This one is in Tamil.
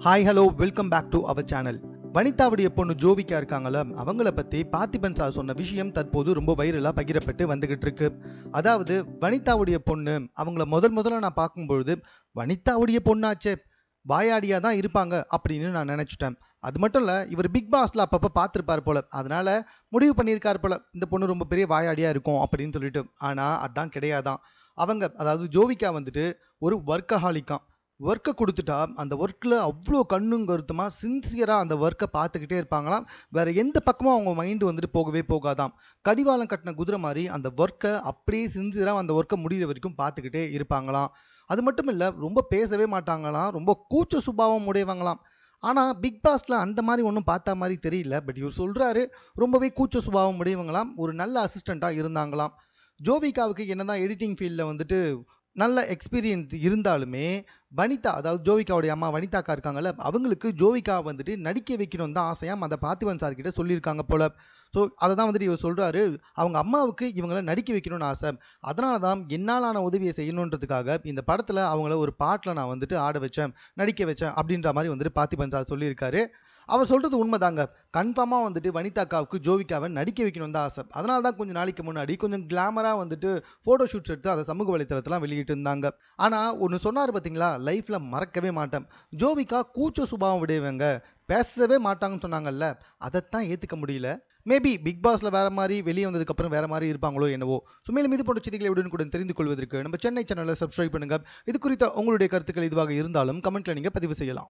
Hi hello welcome back to our channel. வனிதாவுடைய பொண்ணு ஜோவிகா இருக்காங்கல்ல, அவங்கள பத்தி பார்த்திபன் சார் சொன்ன விஷயம் தற்போது ரொம்ப வைரலா பகிரப்பட்டு வந்துகிட்டு இருக்கு. அதாவது வனிதாவுடைய பொண்ணு அவங்கள முதல்ல நான் பார்க்கும்பொழுது வனிதாவுடைய பொண்ணாச்சே, வாயாடியா தான் இருப்பாங்க அப்படின்னு நான் நினைச்சிட்டேன். அது மட்டும் இல்ல, இவர் பிக் பாஸ்ல அப்பப்ப பார்த்திருப்பார் போல, அதனால முடிவு பண்ணியிருக்கார் போல இந்த பொண்ணு ரொம்ப பெரிய வாயாடியா இருக்கும் அப்படின்னு சொல்லிட்டு. ஆனா அதான் கிடையாதான். அவங்க அதாவது ஜோவிகா வந்துட்டு ஒரு ஒர்க்கஹாலிக்காம். ஒர்க்கை கொடுத்துட்டா அந்த ஒர்க்கில் அவ்வளோ கண்ணும் கருத்துமா சின்சியராக அந்த ஒர்க்கை பார்த்துக்கிட்டே இருப்பாங்களாம். வேற எந்த பக்கமும் அவங்க மைண்டு வந்துட்டு போகவே போகாதாம். கடிவாளம் கட்டின குதிரை மாதிரி அந்த ஒர்க்கை அப்படியே சின்சியராக அந்த ஒர்க்கை முடிகிற வரைக்கும் பார்த்துக்கிட்டே இருப்பாங்களாம். அது மட்டும் இல்லை, ரொம்ப பேசவே மாட்டாங்களாம், ரொம்ப கூச்ச சுபாவம் உடையவங்களாம். ஆனால் பிக் பாஸ்ல அந்த மாதிரி ஒன்றும் பார்த்த மாதிரி தெரியல. பட் இவர் சொல்றாரு ரொம்பவே கூச்ச சுபாவம் உடையவங்களாம், ஒரு நல்ல அசிஸ்டண்ட்டாக இருந்தாங்களாம். ஜோவிகாவுக்கு என்னதான் எடிட்டிங் ஃபீல்டில் வந்துட்டு நல்ல எக்ஸ்பீரியன்ஸ் இருந்தாலுமே, வனிதா அதாவது ஜோவிகாவுடைய அம்மா வனிதாக்கா இருக்காங்கல்ல, அவங்களுக்கு ஜோவிகா வந்துட்டு நடிக்க வைக்கணும்னு தான் ஆசையாம். அந்த பார்த்திபன் சார் கிட்ட சொல்லியிருக்காங்க போல. ஸோ அதை தான் வந்துட்டு இவர் சொல்றாரு, அவங்க அம்மாவுக்கு இவங்கள நடிக்க வைக்கணும்னு ஆசை. அதனால தான் என்னாலான உதவியை செய்யணுன்றதுக்காக இந்த படத்துல அவங்கள ஒரு பாட்டுல நான் வந்துட்டு ஆட வச்சேன், நடிக்க வச்சேன் அப்படின்ற மாதிரி வந்துட்டு பார்த்திபன் சார் சொல்லியிருக்காரு. அவர் சொல்றது உண்மைதாங்க. கன்ஃபார்மா வந்துட்டு வனிதா அக்காவுக்கு ஜோவிகாவை நடிக்க வைக்கணும்னு தான் ஆசை. அதனால தான் கொஞ்ச நாளைக்கு முன்னாடி கொஞ்சம் கிளாமரா வந்துட்டு போட்டோ ஷூட்ஸ் எடுத்து அதை சமூக வலைத்தளத்தெல்லாம் வெளியிட்டு இருந்தாங்க. ஆனா ஒன்று சொன்னார் பார்த்தீங்களா, லைஃப்ல மறக்கவே மாட்டேன். ஜோவிகா கூச்ச சுபாவம் உடையவங்க, பேசவே மாட்டாங்கன்னு சொன்னாங்கல்ல, அதைத்தான் ஏத்துக்க முடியல. மேபி பிக் பாஸ்ல வேற மாதிரி, வெளியே வந்ததுக்கு அப்புறம் வேற மாதிரி இருப்பாங்களோ என்னவோ. ஸோ மேலும் இது போன்ற செய்திகளை உடனுக்குடன் தெரிந்து கொள்வதற்கு நம்ம சென்னை சேனலை சப்ஸ்கிரைப் பண்ணுங்க. இது குறித்த உங்களுடைய கருத்துக்கள் இதுவாக இருந்தாலும் கமெண்ட்ல நீங்க பதிவு செய்யலாம்.